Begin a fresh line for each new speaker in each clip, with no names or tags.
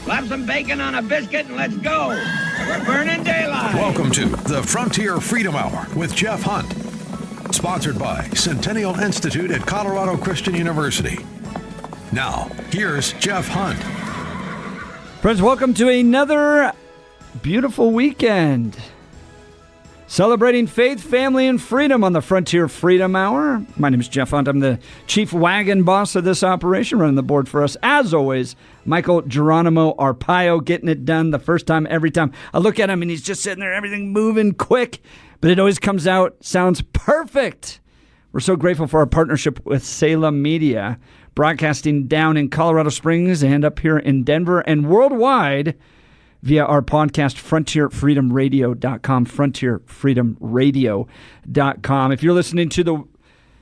Slap some bacon on a biscuit and let's go. We're burning daylight.
Welcome to the Frontier Freedom Hour with Jeff Hunt. Sponsored by Centennial Institute at Colorado Christian University. Now, here's Jeff Hunt.
Friends, welcome to another beautiful weekend. Celebrating faith, family, and freedom on the Frontier Freedom Hour. My name is Jeff Hunt. I'm the chief wagon boss of this operation, running the board for us. As always, Michael Geronimo Arpaio, getting it done the first time, every time. I look at him and he's just sitting there, everything moving quick, but it always comes out, sounds perfect. We're so grateful for our partnership with Salem Media, broadcasting down in Colorado Springs and up here in Denver and worldwide via our podcast, FrontierFreedomRadio.com, FrontierFreedomRadio.com. If you're listening to the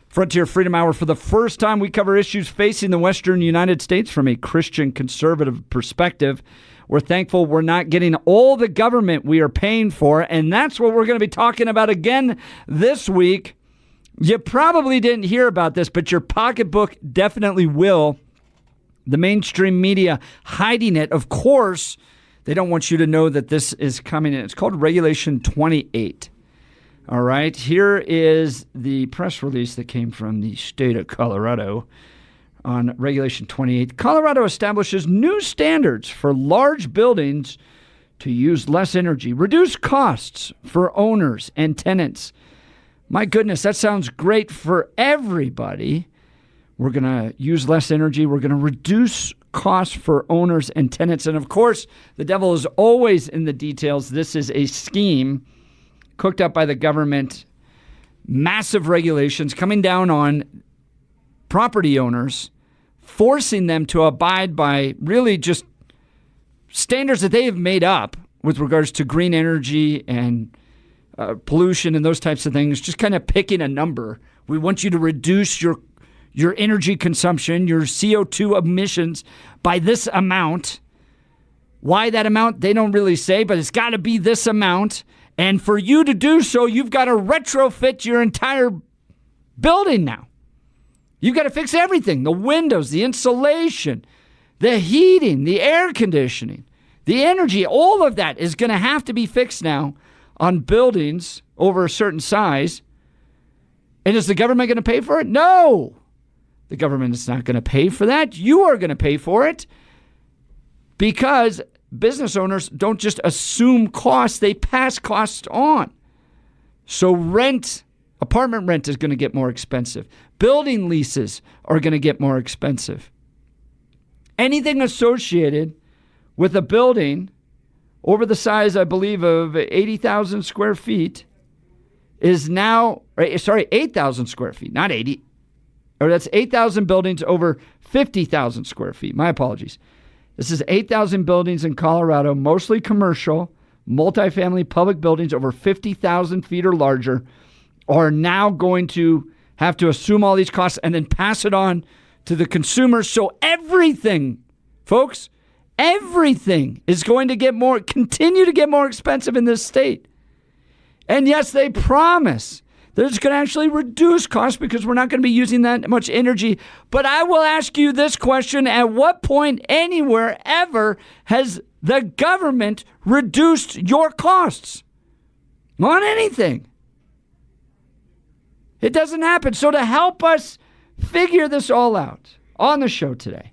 Frontier Freedom Hour for the first time, we cover issues facing the Western United States from a Christian conservative perspective. We're thankful we're not getting all the government we are paying for, and that's what we're going to be talking about again this week. You probably didn't hear about this, but your pocketbook definitely will. The mainstream media hiding it, of course. They don't want you to know that this is coming in. It's called Regulation 28. All right. Here is the press release that came from the state of Colorado on Regulation 28. Colorado establishes new standards for large buildings to use less energy, reduce costs for owners and tenants. My goodness, that sounds great for everybody. We're going to use less energy. We're going to reduce costs for owners and tenants. And of course, the devil is always in the details. This is a scheme cooked up by the government. Massive regulations coming down on property owners, forcing them to abide by really just standards that they have made up with regards to green energy and pollution and those types of things. Just kind of picking a number. We want you to reduce your energy consumption, your CO2 emissions by this amount. Why that amount, they don't really say, but it's got to be this amount. And for you to do so, you've got to retrofit your entire building now. You've got to fix everything, the windows, the insulation, the heating, the air conditioning, the energy, all of that is going to have to be fixed now on buildings over a certain size. And is the government going to pay for it? No. The government is not going to pay for that. You are going to pay for it because business owners don't just assume costs. They pass costs on. So apartment rent is going to get more expensive. Building leases are going to get more expensive. Anything associated with a building over the size, I believe, of 80,000 square feet is now, 8,000 square feet, not 80. Or that's 8,000 buildings over 50,000 square feet. My apologies. This is 8,000 buildings in Colorado, mostly commercial, multifamily public buildings over 50,000 feet or larger are now going to have to assume all these costs and then pass it on to the consumer. So everything, folks, everything is going to continue to get more expensive in this state. And yes, they promise that it's going to actually reduce costs because we're not going to be using that much energy. But I will ask you this question. At what point anywhere ever has the government reduced your costs on anything? It doesn't happen. So to help us figure this all out on the show today,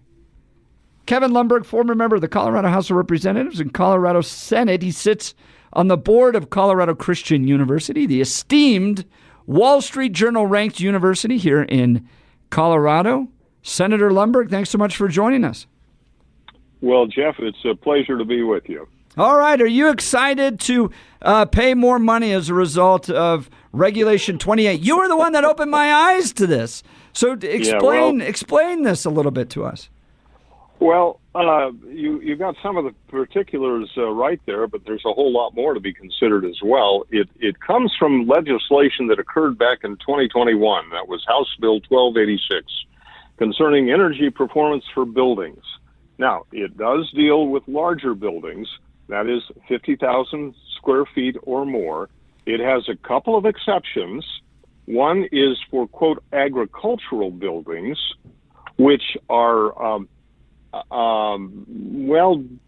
Kevin Lundberg, former member of the Colorado House of Representatives and Colorado Senate. He sits on the board of Colorado Christian University, the esteemed Wall Street Journal ranked university here in Colorado. Senator Lundberg, thanks so much for joining us.
Well, Jeff, it's a pleasure to be with you.
All right. Are you excited to pay more money as a result of Regulation 28? You were the one that opened my eyes to this. So explain this a little bit to us.
Well, you got some of the particulars right there, but there's a whole lot more to be considered as well. It comes from legislation that occurred back in 2021. That was House Bill 1286 concerning energy performance for buildings. Now, it does deal with larger buildings, that is 50,000 square feet or more. It has a couple of exceptions. One is for, quote, agricultural buildings, which are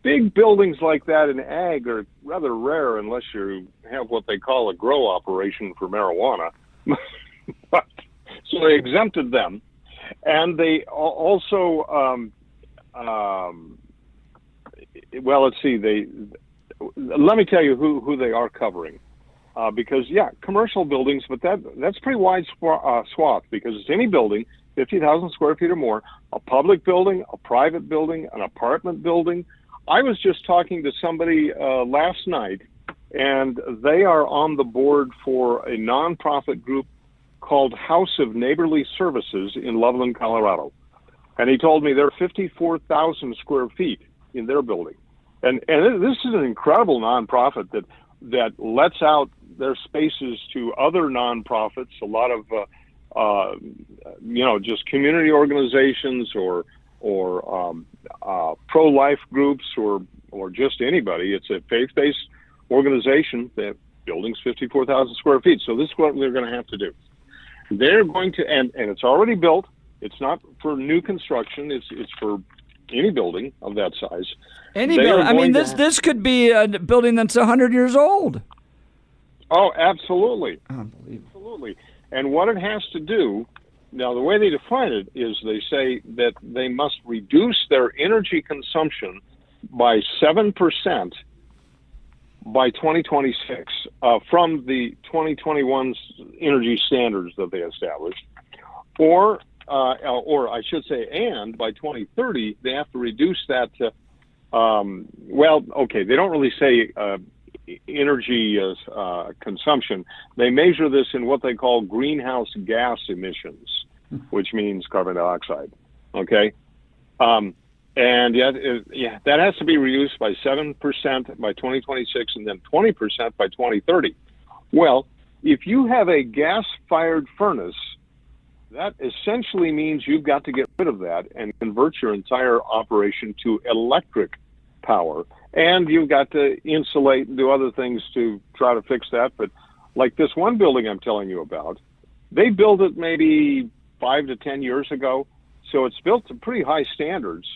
big buildings like that in ag are rather rare unless you have what they call a grow operation for marijuana. But, so they exempted them. And they also, well, let's see, let me tell you who they are covering. Because, yeah, commercial buildings, but that's pretty wide swath, because it's any building, 50,000 square feet or more, a public building, a private building, an apartment building. I was just talking to somebody last night, and they are on the board for a nonprofit group called House of Neighborly Services in Loveland, Colorado. And he told me they're 54,000 square feet in their building. And this is an incredible nonprofit that lets out their spaces to other nonprofits, a lot of just community organizations or pro-life groups or just anybody. It's a faith-based organization. That building's 54,000 square feet. So this is what they're going to have to do. They're going to, and it's already built. It's not for new construction. It's for any building of that size.
Any building. I mean, this could be a building that's 100 years old.
Oh, absolutely.
Unbelievable.
Absolutely. And what it has to do, now the way they define it is they say that they must reduce their energy consumption by 7% by 2026 from the 2021's energy standards that they established. Or I should say, and by 2030, they have to reduce that to, they don't really say energy consumption. They measure this in what they call greenhouse gas emissions, which means carbon dioxide. Okay? And yet, that has to be reduced by 7% by 2026 and then 20% by 2030. Well, if you have a gas-fired furnace, that essentially means you've got to get rid of that and convert your entire operation to electric power. And you've got to insulate and do other things to try to fix that. But like this one building I'm telling you about, they built it maybe 5 to 10 years ago. So it's built to pretty high standards.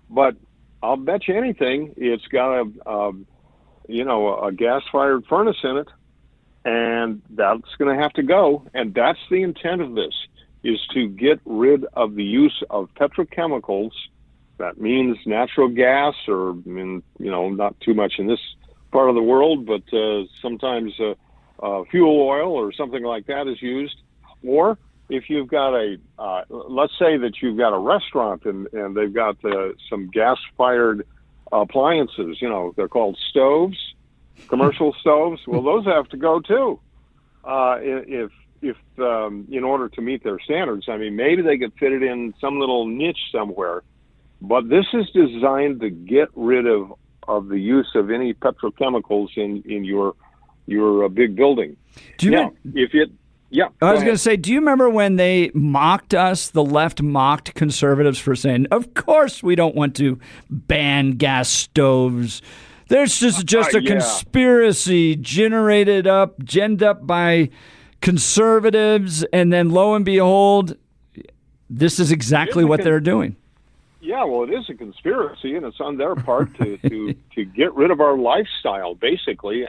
But I'll bet you anything, it's got a gas-fired furnace in it. And that's going to have to go. And that's the intent of this, is to get rid of the use of petrochemicals. That means natural gas, or not too much in this part of the world, but sometimes fuel oil or something like that is used. Or if you've got let's say that you've got a restaurant and they've got some gas-fired appliances. They're called stoves, commercial stoves. Well, those have to go too. If in order to meet their standards, I mean, maybe they could fit it in some little niche somewhere. But this is designed to get rid of the use of any petrochemicals in your big building.
I was going to say, do you remember when they mocked us, the left mocked conservatives for saying, of course we don't want to ban gas stoves. There's just a conspiracy ginned up by conservatives, and then lo and behold, this is exactly what they're doing.
Yeah, well, it is a conspiracy, and it's on their part to get rid of our lifestyle, basically,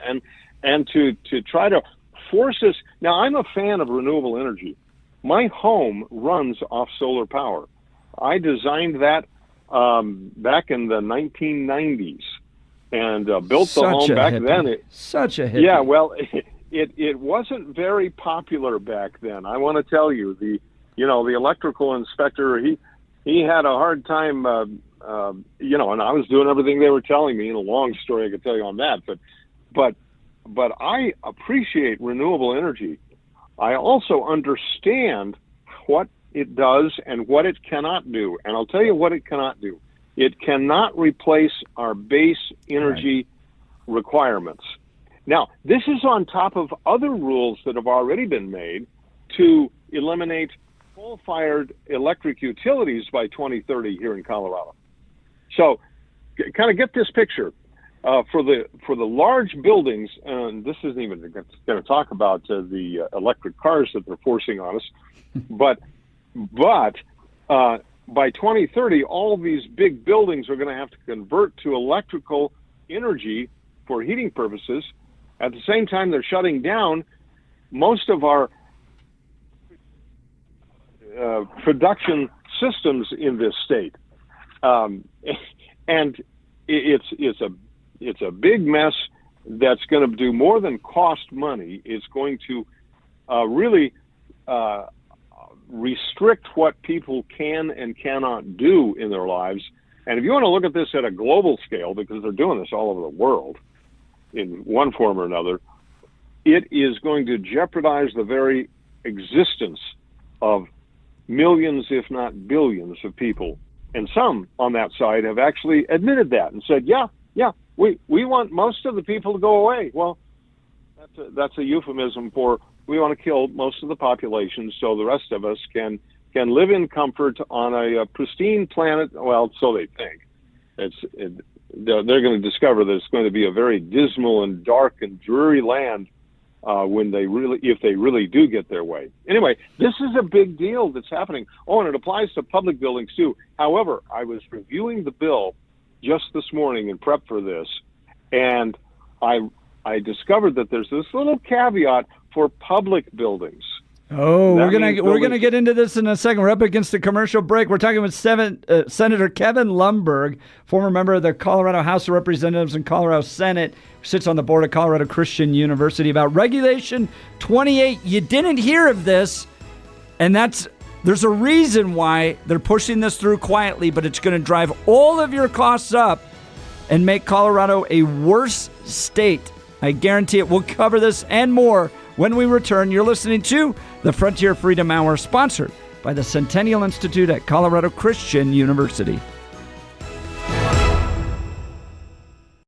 and to try to force us. Now, I'm a fan of renewable energy. My home runs off solar power. I designed that back in the 1990s and built the home back then.
Such a hippie.
Yeah, well, it wasn't very popular back then. I want to tell you, the electrical inspector, he had a hard time, and I was doing everything they were telling me. In a long story, I could tell you on that. But I appreciate renewable energy. I also understand what it does and what it cannot do. And I'll tell you what it cannot do. It cannot replace our base energy requirements. Now, this is on top of other rules that have already been made to eliminate coal-fired electric utilities by 2030 here in Colorado. So, kind of get this picture. For the large buildings, and this isn't even going to talk about the electric cars that they're forcing on us, but by 2030, all these big buildings are going to have to convert to electrical energy for heating purposes. At the same time, they're shutting down most of our production systems in this state, and it's a big mess that's going to do more than cost money. It's going to really restrict what people can and cannot do in their lives. And if you want to look at this at a global scale, because they're doing this all over the world in one form or another, it is going to jeopardize the very existence of millions, if not billions, of people. And some on that side have actually admitted that and said, yeah, we want most of the people to go away. Well, that's a euphemism for we want to kill most of the population so the rest of us can live in comfort on a pristine planet. Well, so they think. They're going to discover that it's going to be a very dismal and dark and dreary land if they really do get their way. Anyway, this is a big deal that's happening. Oh, and it applies to public buildings too. However, I was reviewing the bill just this morning in prep for this, and I discovered that there's this little caveat for public buildings.
Oh, we're gonna get into this in a second. We're up against a commercial break. We're talking with Senator Kevin Lundberg, former member of the Colorado House of Representatives and Colorado Senate, who sits on the board of Colorado Christian University, about Regulation 28. You didn't hear of this, and there's a reason why they're pushing this through quietly, but it's going to drive all of your costs up and make Colorado a worse state. I guarantee it. We'll cover this and more when we return. You're listening to the Frontier Freedom Hour, sponsored by the Centennial Institute at Colorado Christian University.